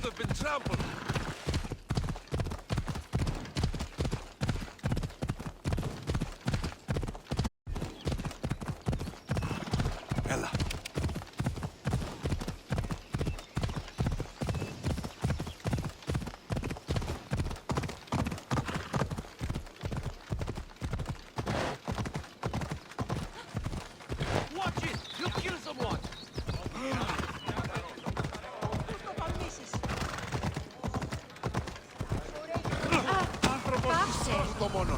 have been trampled. Έλα. Watch it! You'll kill someone! Πάψε! Το μόνο.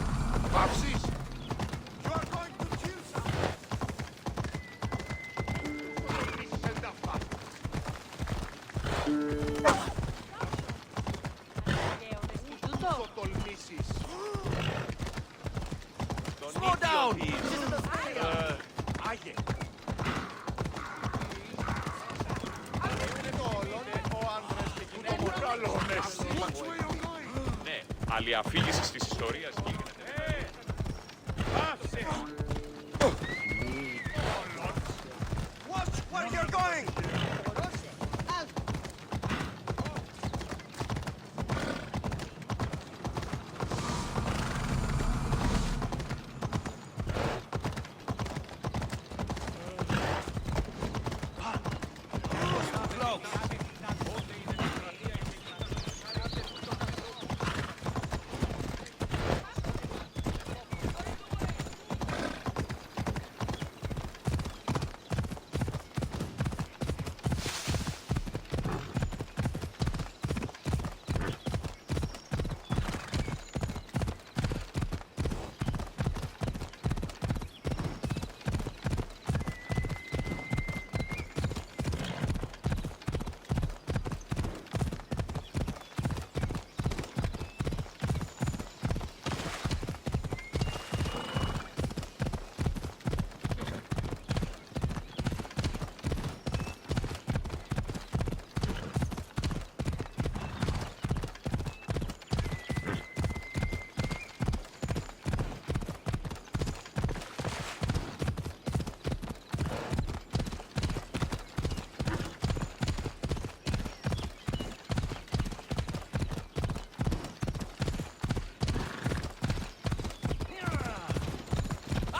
Πάψεις! You are going to kill someone! Τούτο! τολμήσεις! Slow down! Άγιε! Ναι, αλλιαφήγηση της ιστορίας γίνεται. Watch where you're going!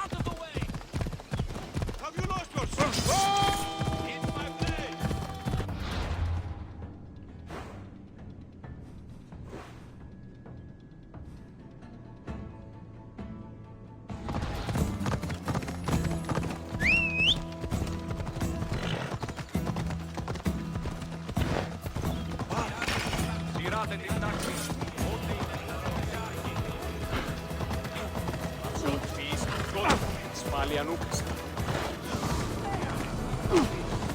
Out of the way! Have you lost yourself? In my way! Σειράτε την τάξη. Σπαλιανούπης.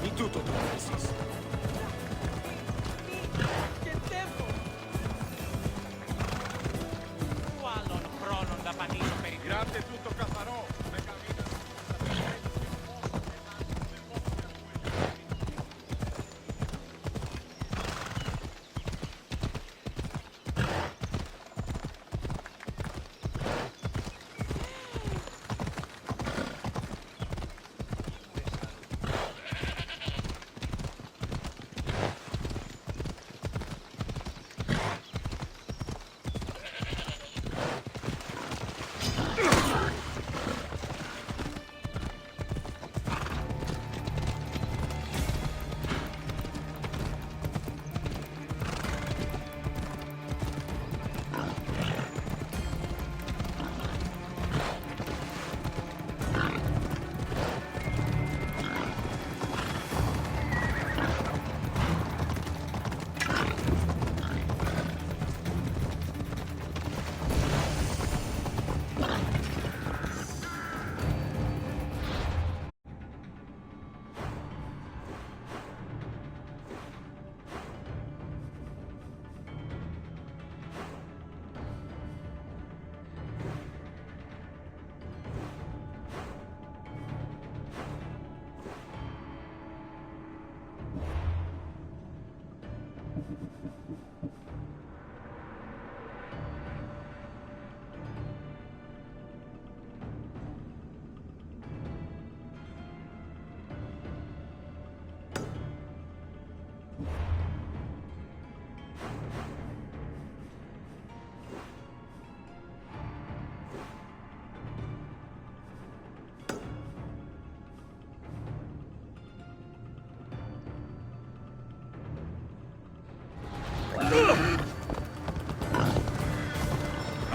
Μη τούτο το αφήσεις. Και τέμpo! Πού άλλον χρόνων δαπανίζω περί Γράψτε τούτο καθαρό! Με καμίνα.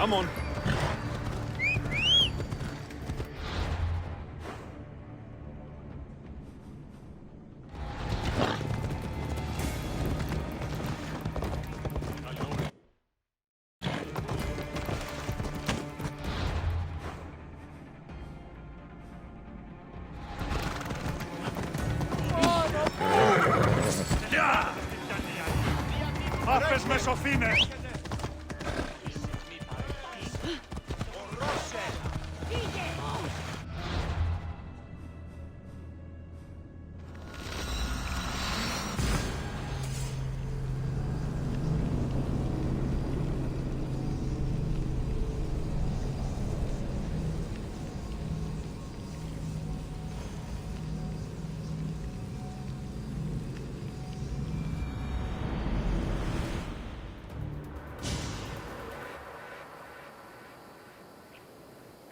Come on. Apes me Sofine!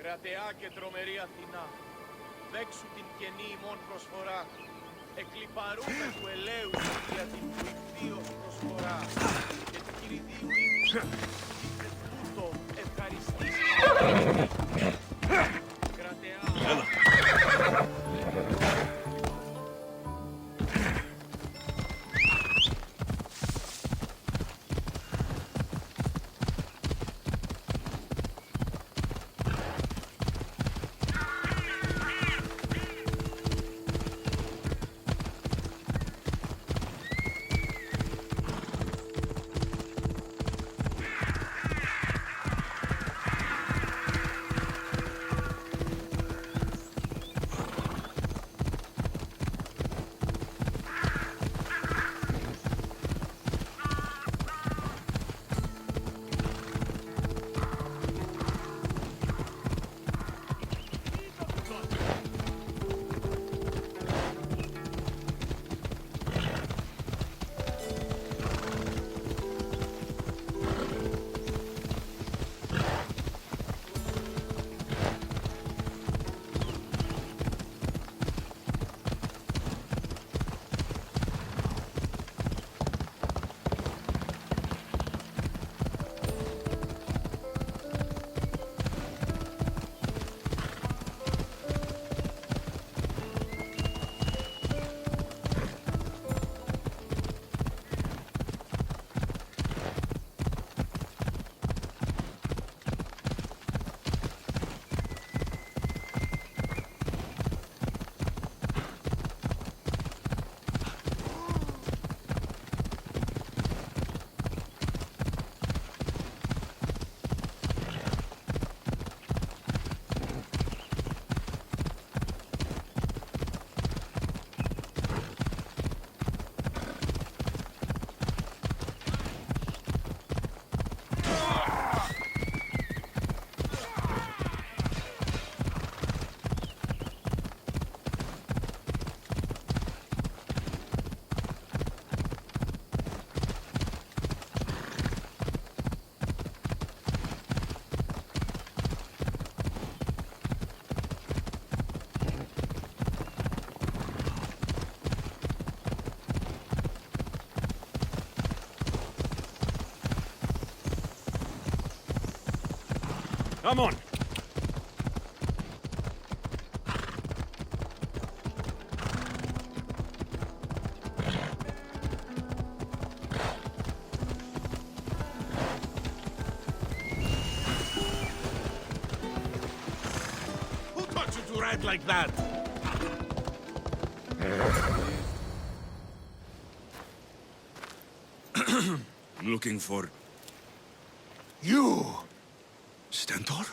Κρατεά και τρομερή Αθηνά, δέξου την καινή ημών προσφορά, εκλιπαρούμε του ελέου για την πληκτίος προσφορά, και του κηρυδίου ύμνου, και πλούτο ευχαριστήσεις. Κρατεά. Come on. Who taught you to ride like that? Looking for You! Stentor?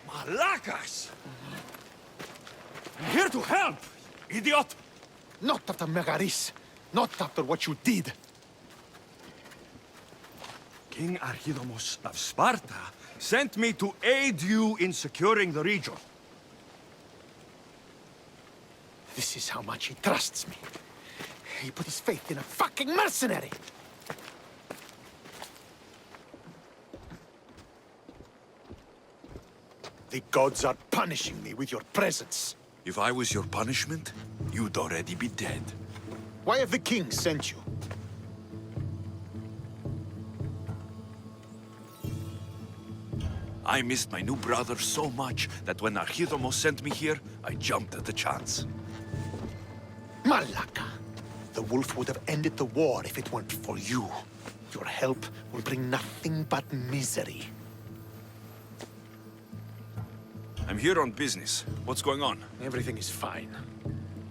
Malakas! I'm here to help, idiot! Not after Megaris. Not after what you did. King Archidomos of Sparta sent me to aid you in securing the region. This is how much he trusts me. He put his faith in a fucking mercenary! The gods are punishing me with your presence. If I was your punishment, you'd already be dead. Why have the kings sent you? I missed my new brother so much that when Archidromos sent me here, I jumped at the chance. Malaka! The wolf would have ended the war if it weren't for you. Your help will bring nothing but misery. I'm here on business. What's going on? Everything is fine.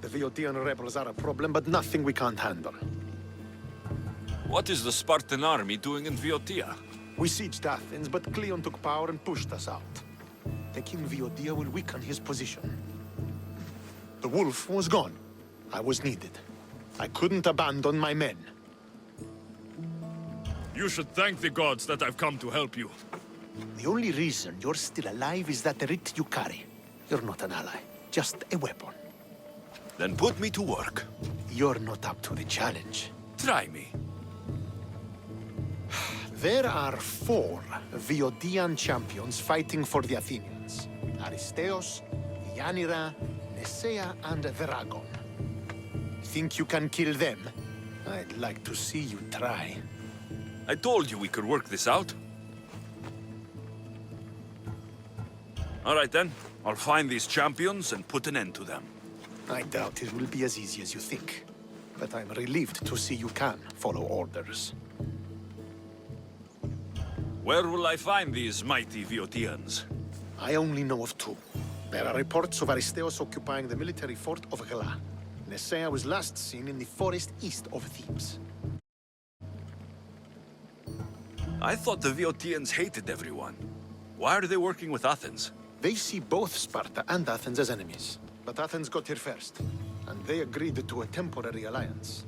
The Viotian rebels are a problem, but nothing we can't handle. What is the Spartan army doing in Viotia? We sieged Athens, but Cleon took power and pushed us out. Taking Viotia will weaken his position. The wolf was gone. I was needed. I couldn't abandon my men. You should thank the gods that I've come to help you. The only reason you're still alive is that writ you carry. You're not an ally, just a weapon. Then put me to work. You're not up to the challenge. Try me. There are 4 Viodian champions fighting for the Athenians. Aristeos, Deianira, Nesea, and Veragon. Think you can kill them? I'd like to see you try. I told you we could work this out. All right then. I'll find these champions and put an end to them. I doubt it will be as easy as you think. But I'm relieved to see you can follow orders. Where will I find these mighty Viotians? I only know of 2. There are reports of Aristeos occupying the military fort of Gela. Nesea was last seen in the forest east of Thebes. I thought the Viotians hated everyone. Why are they working with Athens? They see both Sparta and Athens as enemies. But Athens got here first, and they agreed to a temporary alliance.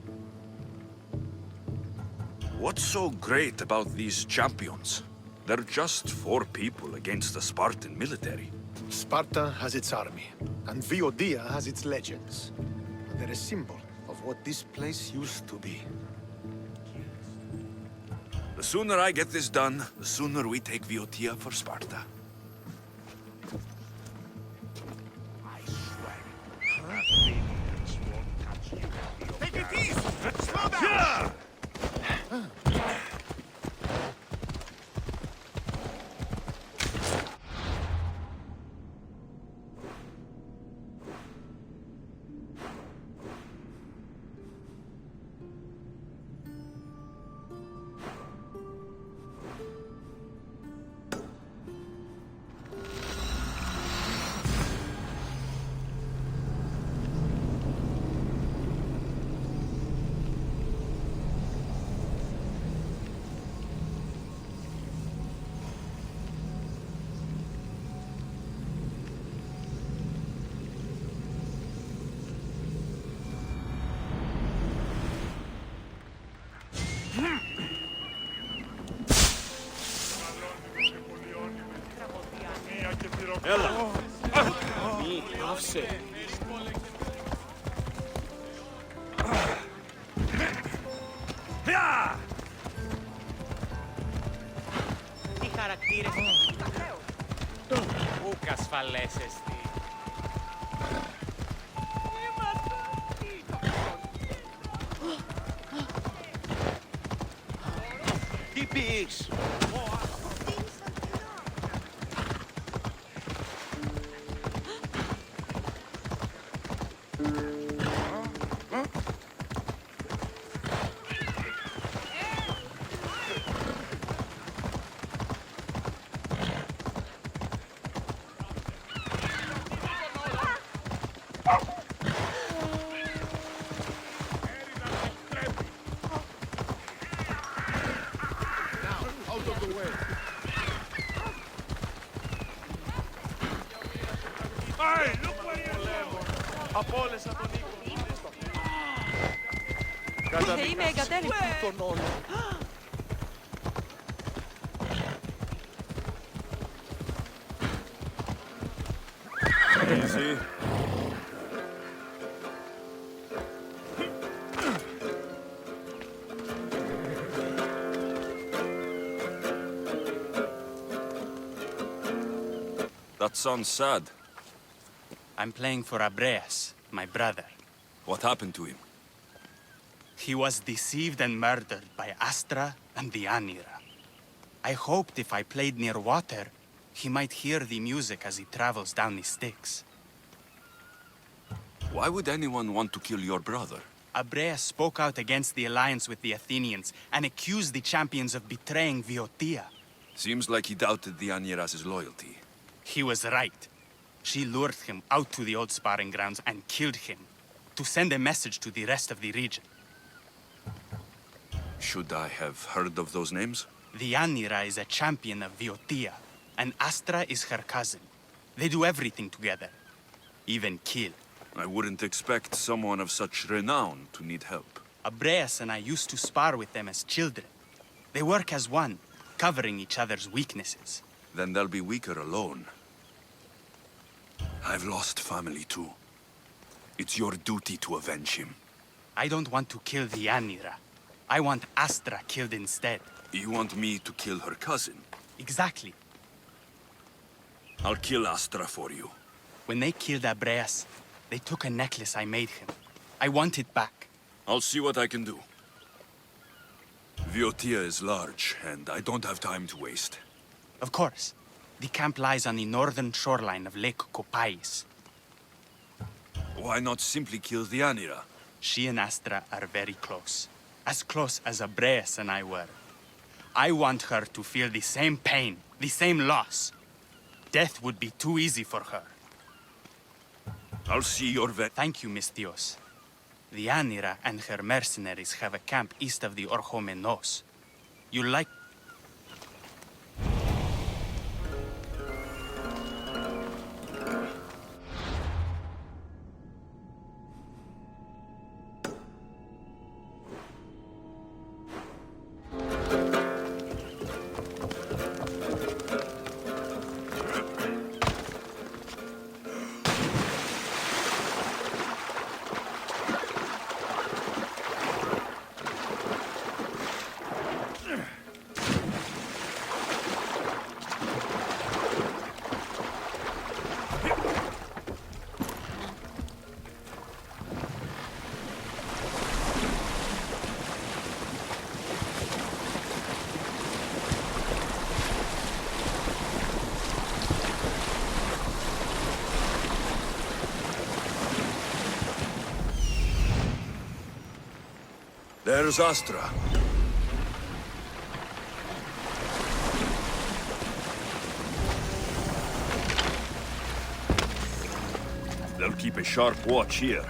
What's so great about these champions? They're just 4 people against the Spartan military. Sparta has its army, and Viotia has its legends. They're a symbol of what this place used to be. The sooner I get this done, the sooner we take Viotia for Sparta. Take it easy! Slow down! Έλα! Μη, άφησε. Τι χαρακτήρες Ούκ ασφαλές εστι. Τι πεις? Απόλυσα τον Νίκο. Είμαι εγκατέλειπτη. Τον όλο. Easy. That sounds sad. I'm playing for Abreas, my brother. What happened to him? He was deceived and murdered by Astra and Deianira. I hoped if I played near water, He might hear the music as he travels down the Styx. Why would anyone want to kill your brother? Abreas spoke out against the alliance with the Athenians and accused the champions of betraying Viotia. Seems like he doubted the Anieras's loyalty. He was right. She lured him out to the old sparring grounds and killed him to send a message to the rest of the region. Should I have heard of those names? The Anira is a champion of Viotia, and Astra is her cousin. They do everything together, even kill. I wouldn't expect someone of such renown to need help. Abreas and I used to spar with them as children. They work as one, covering each other's weaknesses. Then they'll be weaker alone. I've lost family too. It's your duty to avenge him. I don't want to kill the Anira. I want Astra killed instead. You want me to kill her cousin? Exactly. I'll kill Astra for you. When they killed Abreas, they took a necklace I made him. I want it back. I'll see what I can do. Viotia is large, and I don't have time to waste. Of course. The camp lies on the northern shoreline of Lake Copais. Why not simply kill the Anira? She and Astra are very close. As close as Abreas and I were. I want her to feel the same pain, the same loss. Death would be too easy for her. I'll see your Thank you, Misthios. The Anira and her mercenaries have a camp east of the Orchomenos. You like... There's Astra. They'll keep a sharp watch here.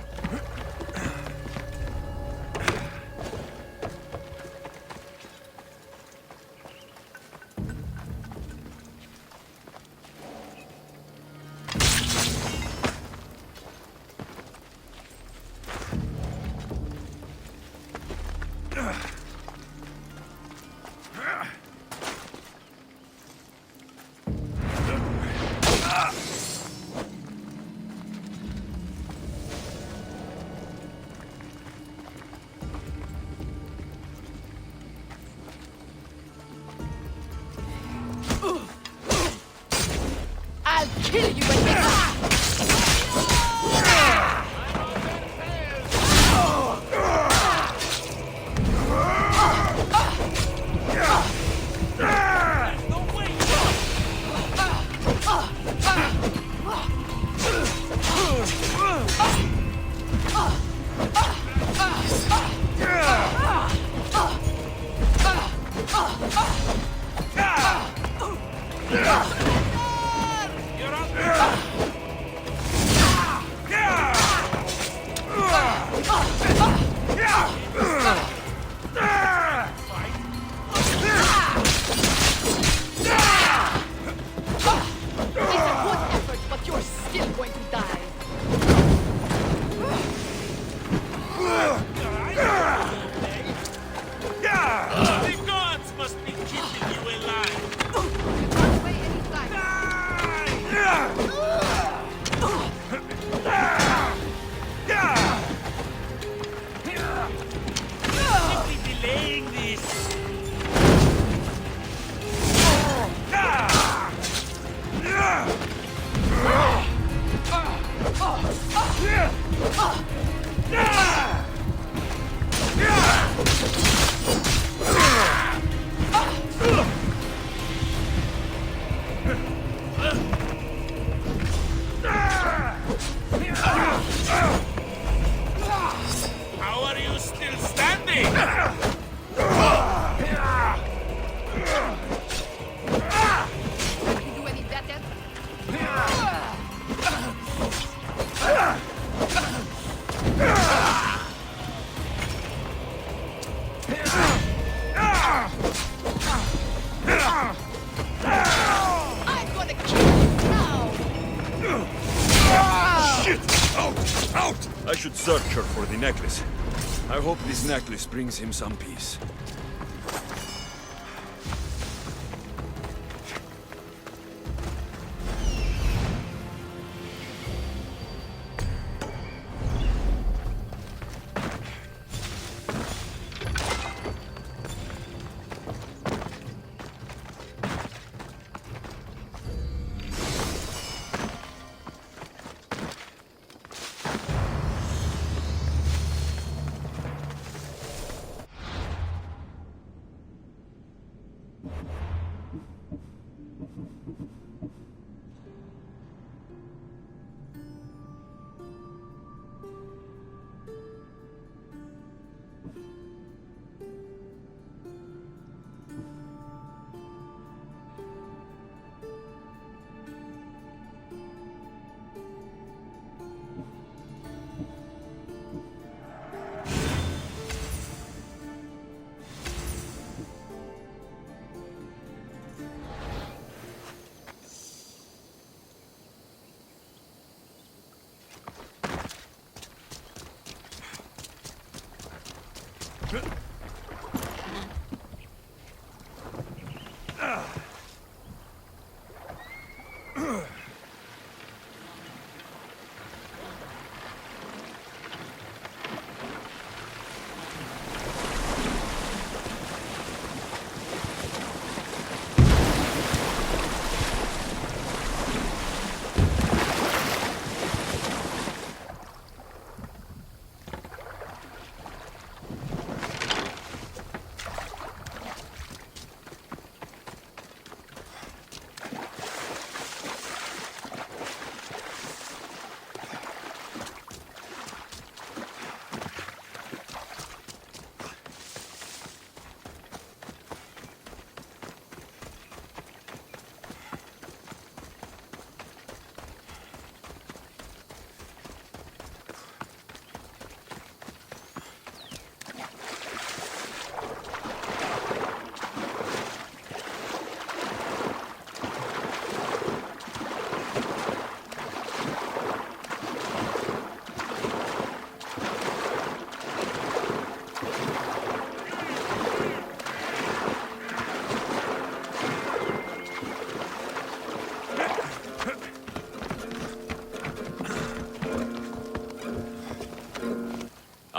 I'll kill you when you're I should search her for the necklace. I hope this necklace brings him some peace.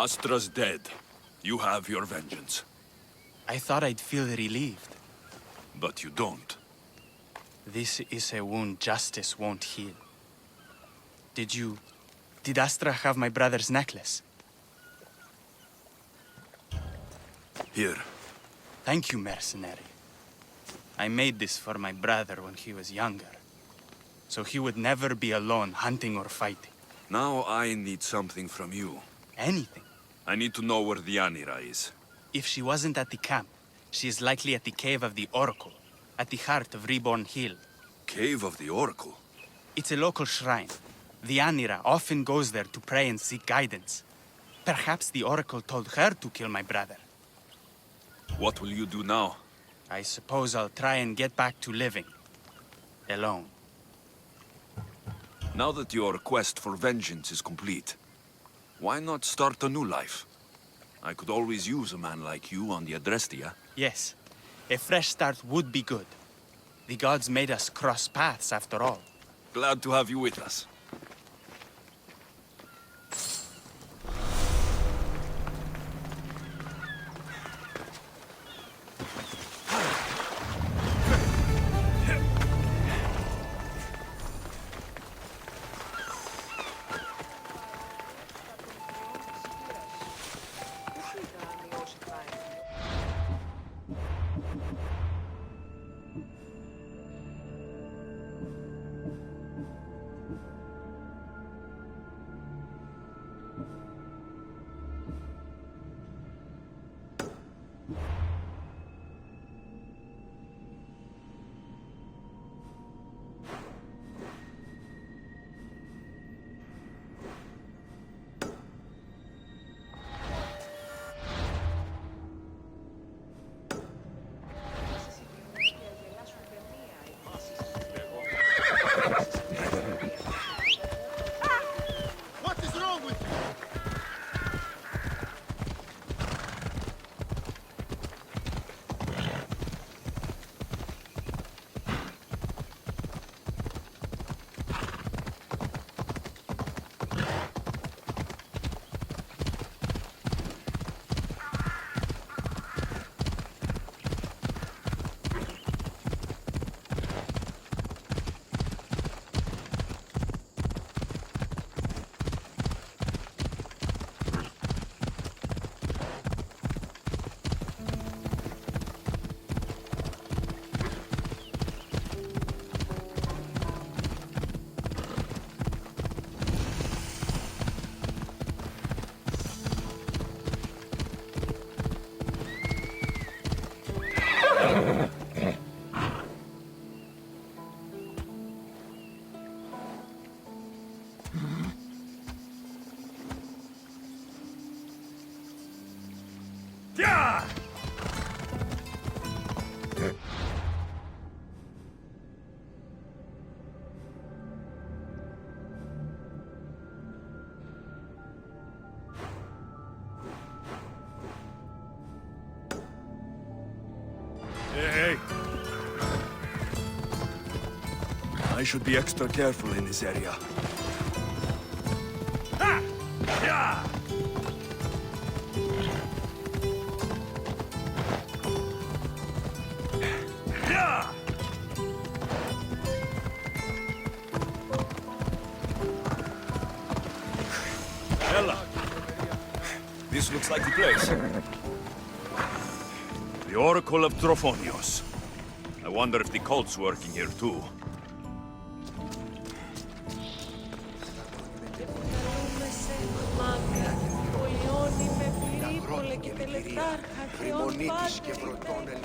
Astra's dead. You have your vengeance. I thought I'd feel relieved. But you don't. This is a wound justice won't heal. Did Astra have my brother's necklace? Here. Thank you, mercenary. I made this for my brother when he was younger, so he would never be alone hunting or fighting. Now I need something from you. Anything. I need to know where the Anira is. If she wasn't at the camp, she is likely at the Cave of the Oracle, at the heart of Reborn Hill. Cave of the Oracle? It's a local shrine. The Anira often goes there to pray and seek guidance. Perhaps the Oracle told her to kill my brother. What will you do now? I suppose I'll try and get back to living. Alone. Now that your quest for vengeance is complete, why not start a new life? I could always use a man like you on the Adrestia. Yes, a fresh start would be good. The gods made us cross paths after all. Glad to have you with us. I should be extra careful in this area. Έλα. This looks like the place. The Oracle of Trophonios. I wonder if the cult's working here too. Καλούμε σε μάγκα, πολιώνει με πυρήπολε και τελετάρχα και ον πάτερ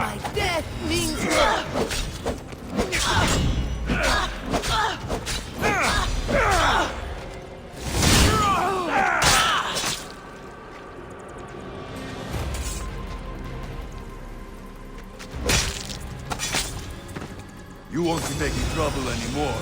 My death means You won't be making trouble anymore.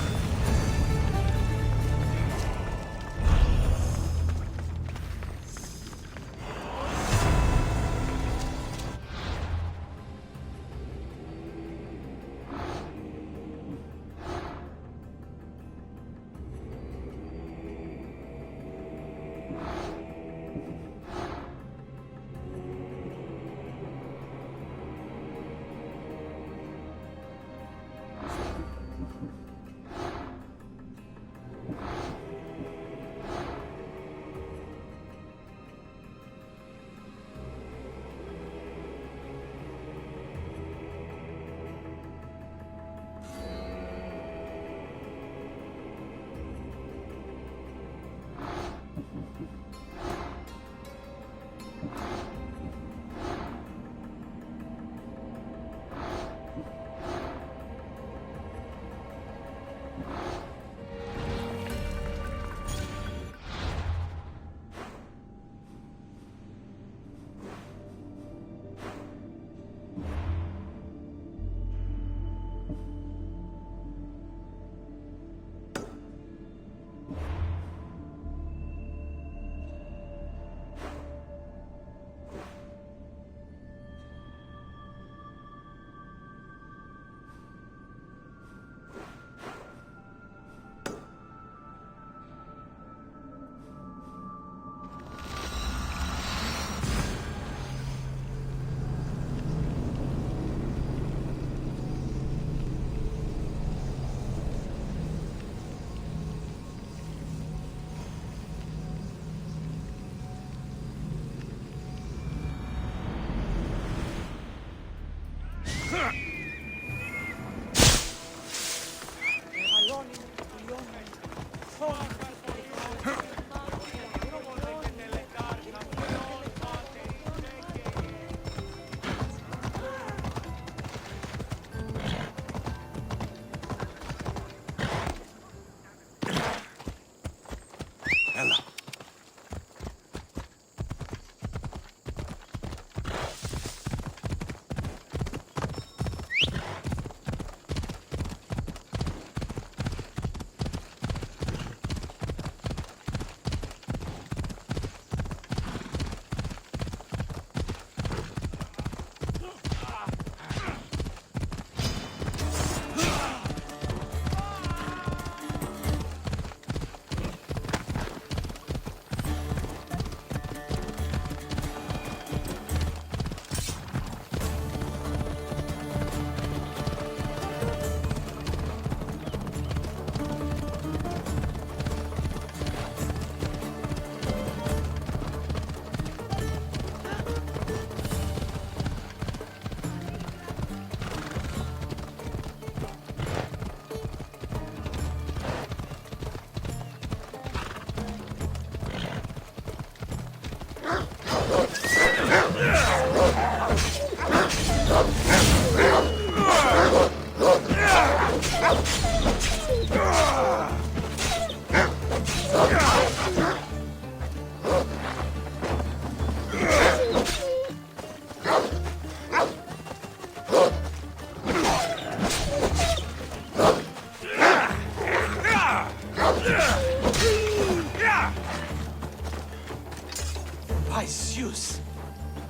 By Zeus!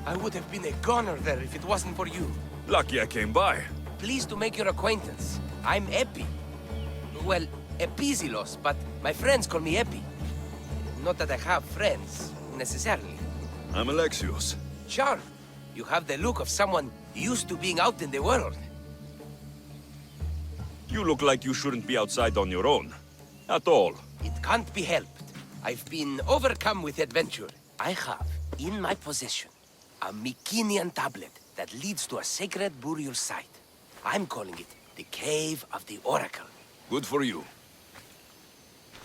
I would have been a goner there if it wasn't for you. Lucky I came by. Pleased to make your acquaintance. I'm Epi. Well, Epizilos, but my friends call me Epi. Not that I have friends, necessarily. I'm Alexios. Charm. You have the look of someone used to being out in the world. You look like you shouldn't be outside on your own. At all. It can't be helped. I've been overcome with adventure. I have, in my possession, a Mycenaean tablet that leads to a sacred burial site. I'm calling it the Cave of the Oracle. Good for you.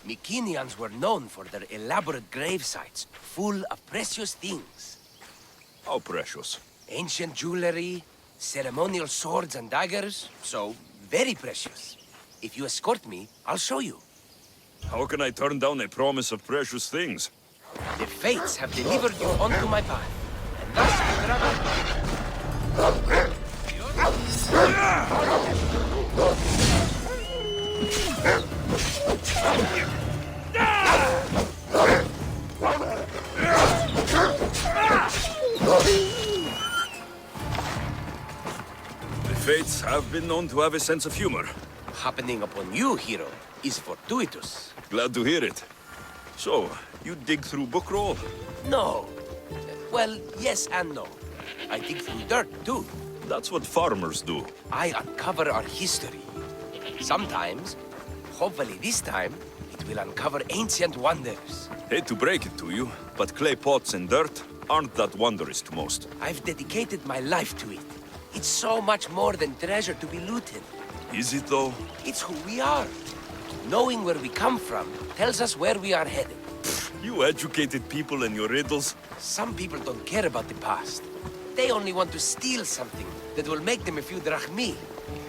Mycenaeans were known for their elaborate grave sites, full of precious things. How precious. Ancient jewelry, ceremonial swords and daggers, so very precious. If you escort me, I'll show you. How can I turn down a promise of precious things? The fates have delivered you onto my path, and thus I travel. The fates have been known to have a sense of humor. Happening upon you, hero, is fortuitous. Glad to hear it. So, you dig through book roll? No. Well, yes and no. I dig through dirt, too. That's what farmers do. I uncover our history. Sometimes, hopefully this time, it will uncover ancient wonders. Hate to break it to you, but clay pots and dirt aren't that wondrous to most. I've dedicated my life to it. It's so much more than treasure to be looted. Is it though? It's who we are. Knowing where we come from tells us where we are headed. You educated people and your riddles? Some people don't care about the past. They only want to steal something that will make them a few drachmi.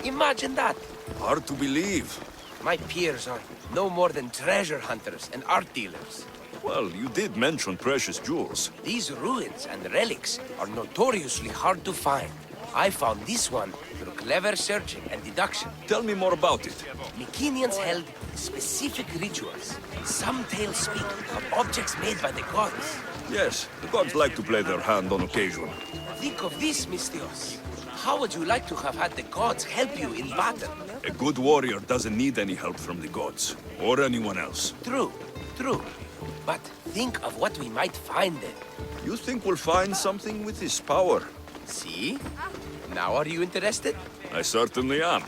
Imagine that. Hard to believe. My peers are no more than treasure hunters and art dealers. Well, you did mention precious jewels. These ruins and relics are notoriously hard to find. I found this one through clever searching and deduction. Tell me more about it. Mycenaeans held specific rituals. Some tales speak of objects made by the gods. Yes, the gods like to play their hand on occasion. Think of this, Mystios. How would you like to have had the gods help you in battle? A good warrior doesn't need any help from the gods, or anyone else. True, true. But think of what we might find there. You think we'll find something with this power? See? Now are you interested? I certainly am.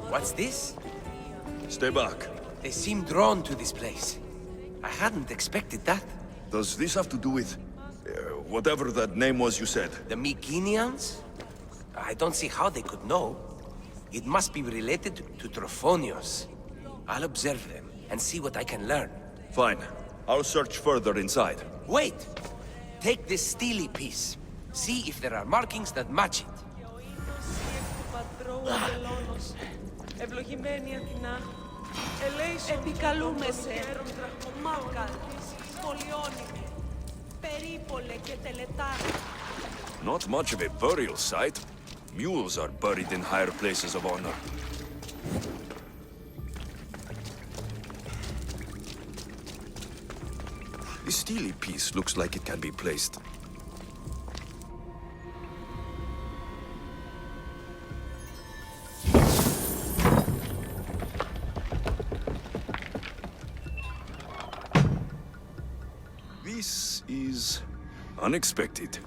What's this? Stay back. They seem drawn to this place. I hadn't expected that. Does this have to do with... whatever that name was you said? The Mycenaeans? I don't see how they could know. It must be related to Trophonios. I'll observe them and see what I can learn. Fine. I'll search further inside. Wait! Take this steely piece. See if there are markings that match it. Ευλογημένη Αθηνά, επικαλούμεσαι, Μάκα, Πολιόνιμη, περίπολε και τελετάρα. Not much of a burial site. Mules are buried in higher places of honor. This steely piece looks like it can be placed. This is unexpected.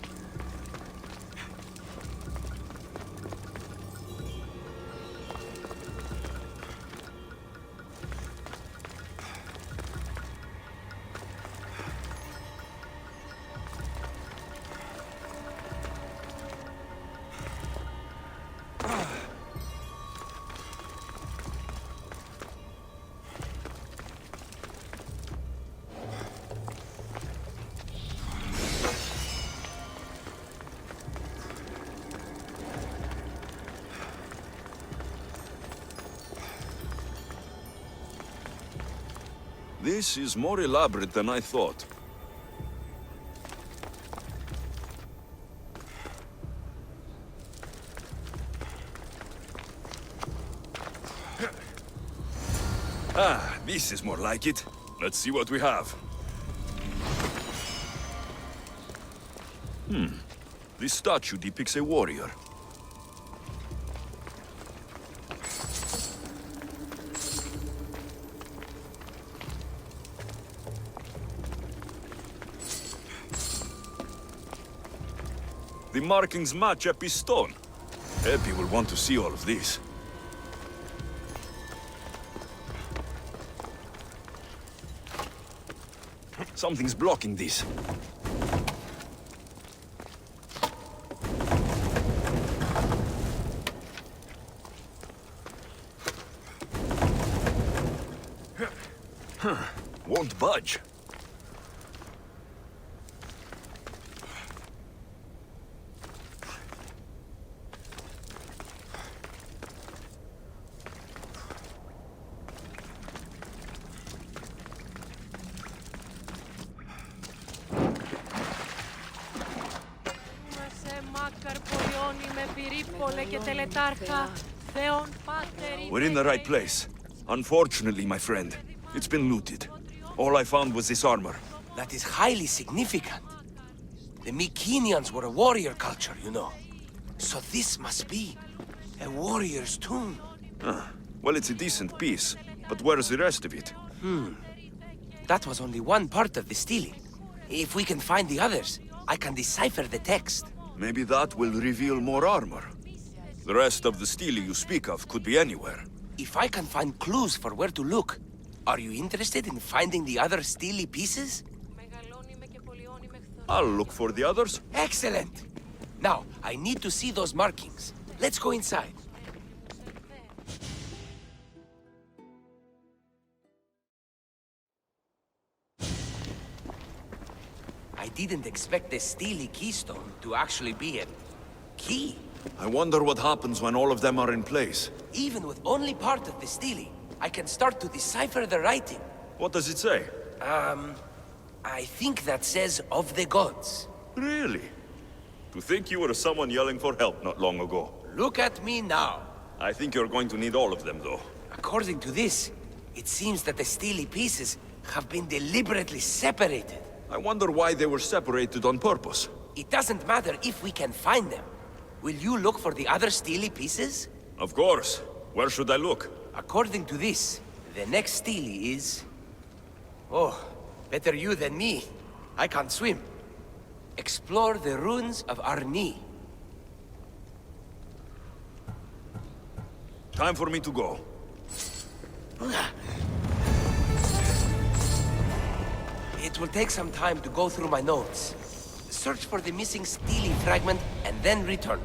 This is more elaborate than I thought. Ah, this is more like it. Let's see what we have. This statue depicts a warrior. The markings match Epi's stone. Epi will want to see all of this. Something's blocking this. Won't budge. Είμαστε μάκαρ πολιόνι με πυρίπολε και τελετάρχα. Θεόν πάτερ. We're in the right place. Unfortunately, my friend, it's been looted. All I found was this armor. That is highly significant. The Mykenaeans were a warrior culture, you know. So this must be a warrior's tomb. Well, it's a decent piece, but where's the rest of it? That was only one part of the stele. If we can find the others, I can decipher the text. Maybe that will reveal more armor. The rest of the stele you speak of could be anywhere. If I can find clues for where to look, are you interested in finding the other stele pieces? I'll look for the others. Excellent! Now, I need to see those markings. Let's go inside. I didn't expect the stele keystone to actually be a key. I wonder what happens when all of them are in place. Even with only part of the stele, I can start to decipher the writing. What does it say? I think that says of the gods. Really? To think you were someone yelling for help not long ago. Look at me now. I think you're going to need all of them, though. According to this, it seems that the stele pieces have been deliberately separated. I wonder why they were separated on purpose. It doesn't matter if we can find them. Will you look for the other stele pieces? Of course. Where should I look? According to this, the next stele is... Oh, better you than me. I can't swim. Explore the ruins of Arni. Time for me to go. It will take some time to go through my notes. Search for the missing stele fragment and then return.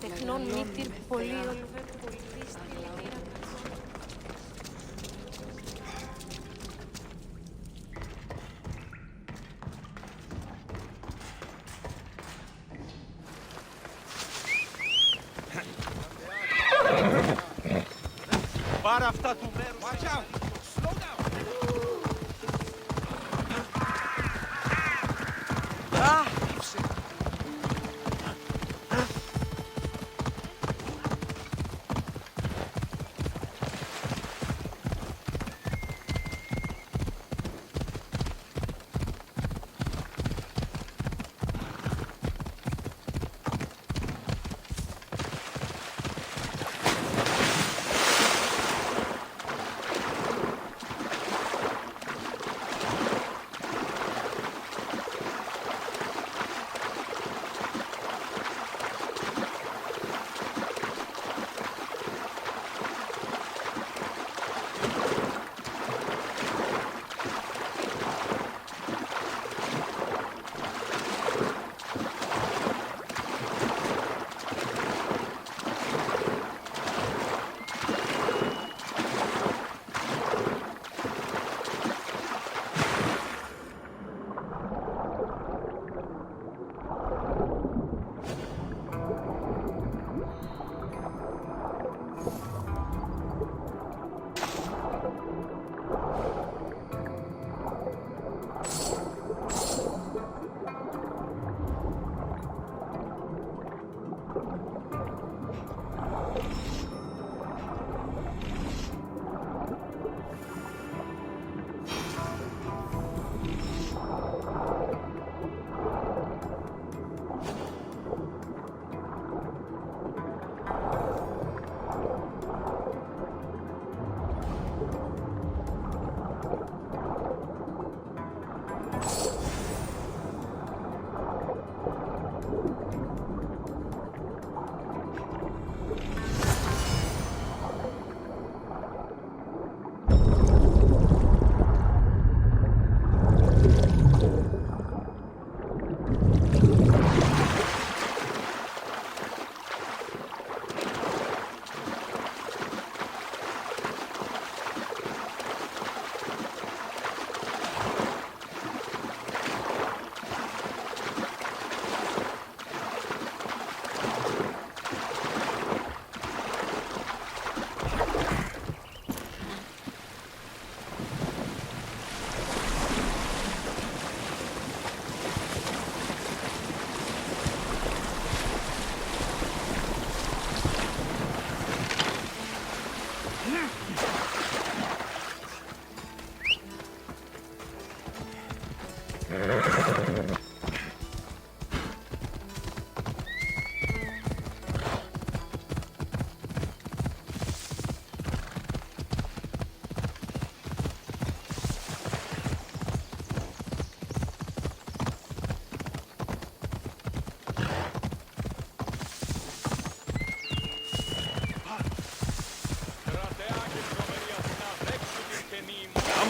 Τεχνών μύτηρ πολύ ολβέ πολιτή στη λίρα. Πάρε αυτά του μέρους. Watch out! Slow down!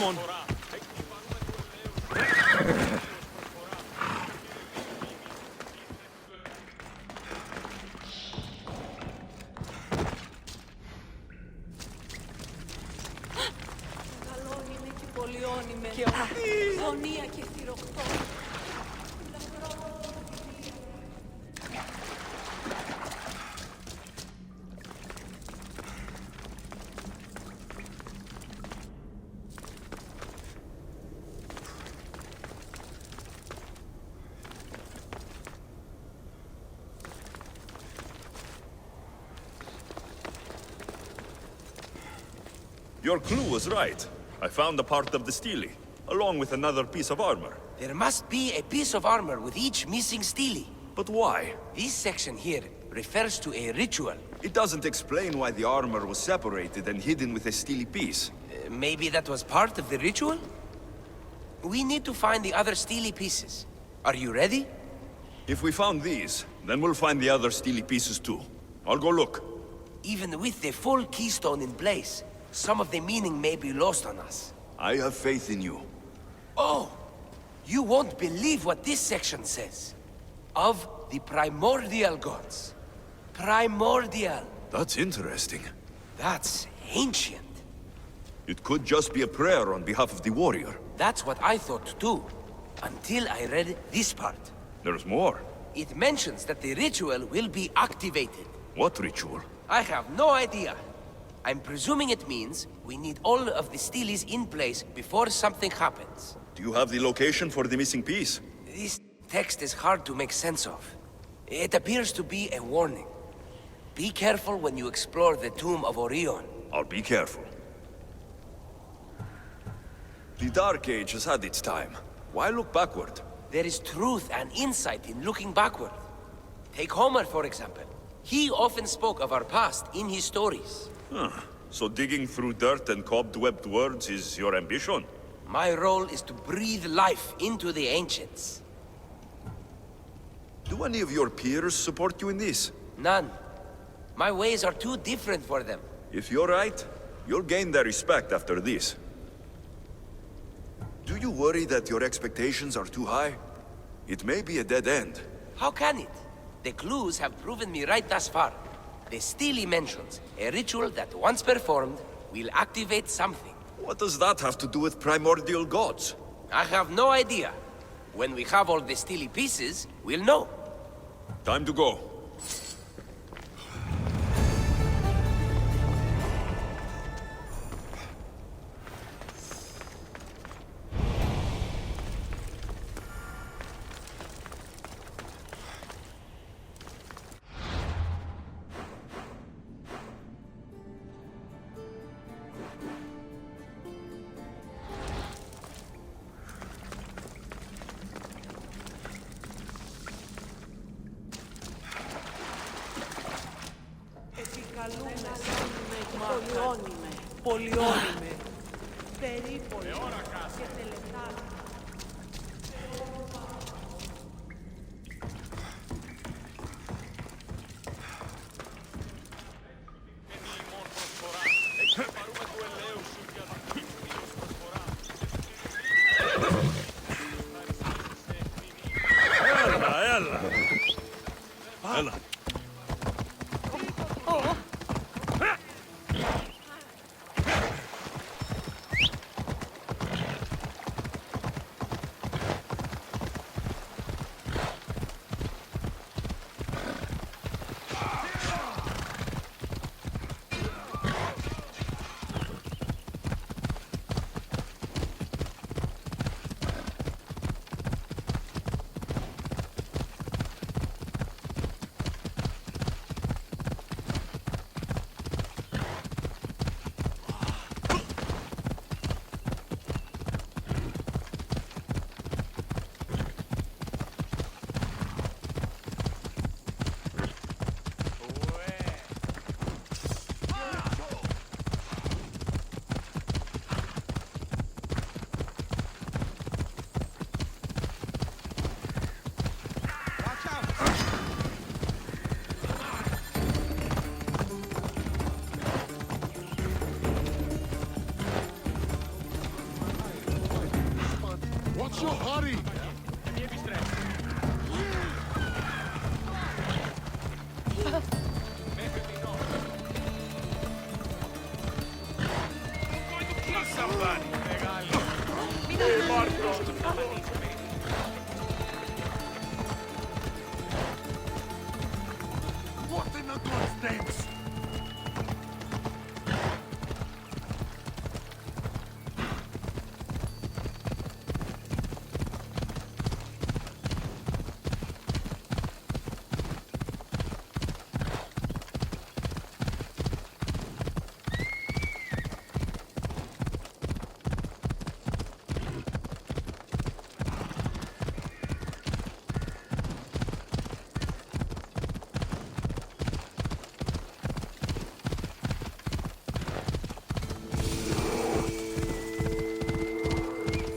Come on. Καλό είναι και πολυώνυμε. Γωνία και θηροκτό. Your clue was right. I found a part of the stele, along with another piece of armor. There must be a piece of armor with each missing stele. But why? This section here refers to a ritual. It doesn't explain why the armor was separated and hidden with a stele piece. Maybe that was part of the ritual? We need to find the other stele pieces. Are you ready? If we found these, then we'll find the other stele pieces too. I'll go look. Even with the full keystone in place, some of the meaning may be lost on us. I have faith in you. Oh! You won't believe what this section says. Of the primordial gods. Primordial. That's interesting. That's ancient. It could just be a prayer on behalf of the warrior. That's what I thought too. Until I read this part. There's more. It mentions that the ritual will be activated. What ritual? I have no idea. I'm presuming it means we need all of the steles in place before something happens. Do you have the location for the missing piece? This text is hard to make sense of. It appears to be a warning. Be careful when you explore the tomb of Orion. I'll be careful. The Dark Age has had its time. Why look backward? There is truth and insight in looking backward. Take Homer, for example. He often spoke of our past in his stories. Huh. So digging through dirt and cobwebbed words is your ambition? My role is to breathe life into the ancients. Do any of your peers support you in this? None. My ways are too different for them. If you're right, you'll gain their respect after this. Do you worry that your expectations are too high? It may be a dead end. How can it? The clues have proven me right thus far. The stele mentions a ritual that once performed will activate something. What does that have to do with primordial gods? I have no idea. When we have all the stele pieces, we'll know. Time to go. Επικαλούμε πολυώνυμε, πολυώνυμε, περίπολοι και τελετάρχα. Έλα. hurry! Kill somebody! What in the God's names?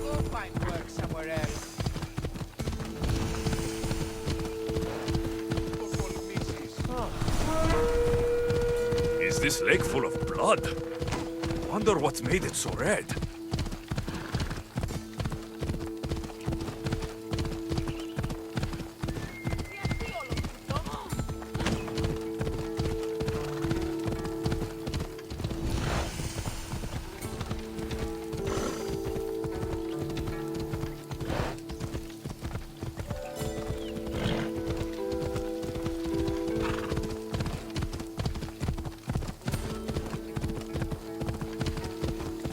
Go find work somewhere else. Is this lake full of blood? Wonder what's made it so red.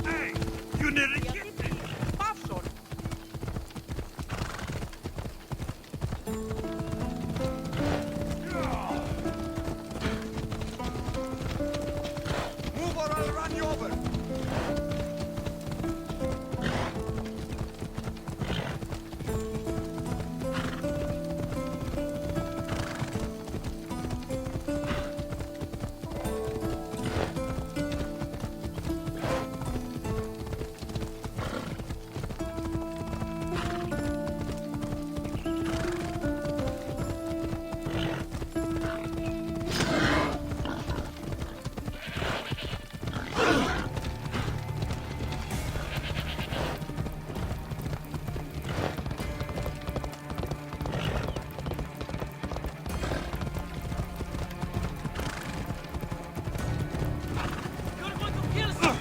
Hey! You nearly killed me! Move or I'll run you over. You're going to kill someone!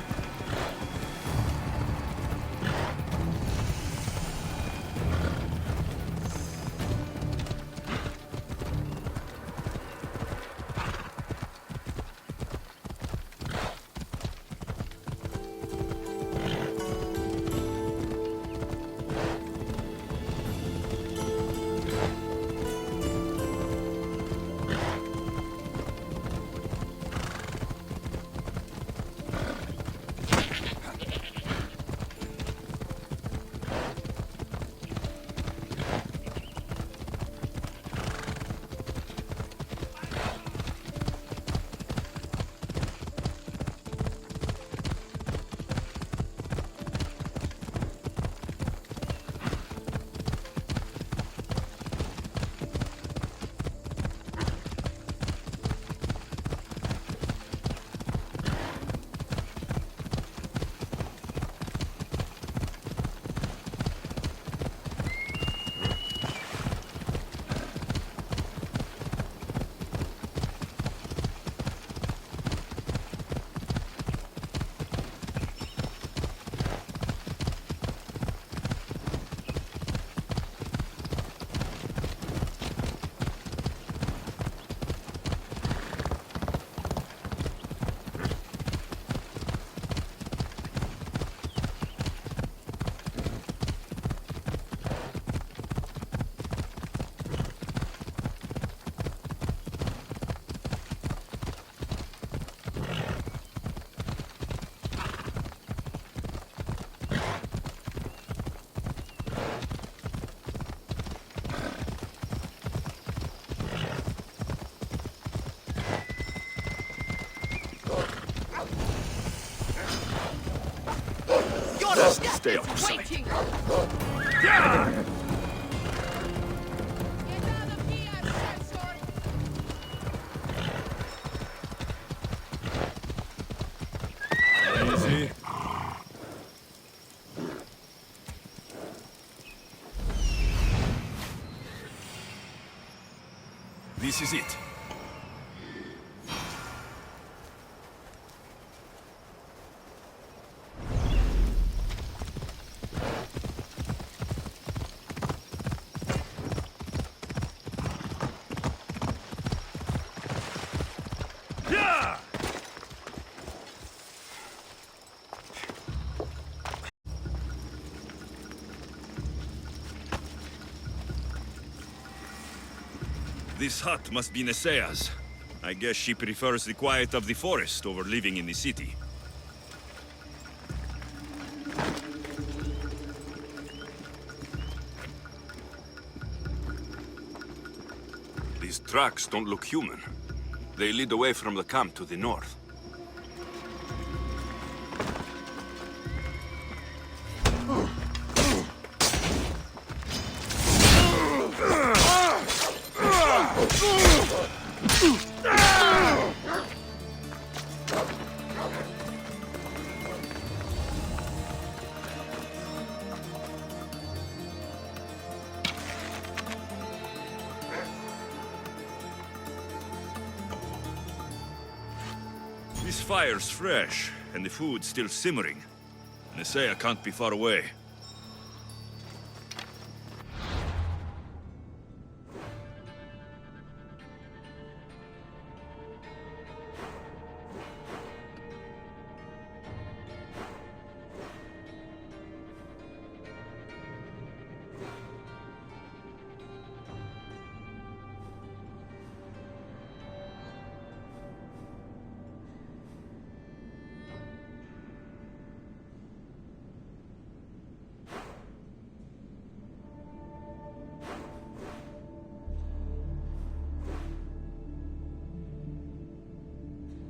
Stay off the side. Waiting! Easy. This is it. This hut must be Nesea's. I guess she prefers the quiet of the forest over living in the city. These tracks don't look human. They lead away from the camp to the north. This fire's fresh, and the food's still simmering. Nesea can't be far away.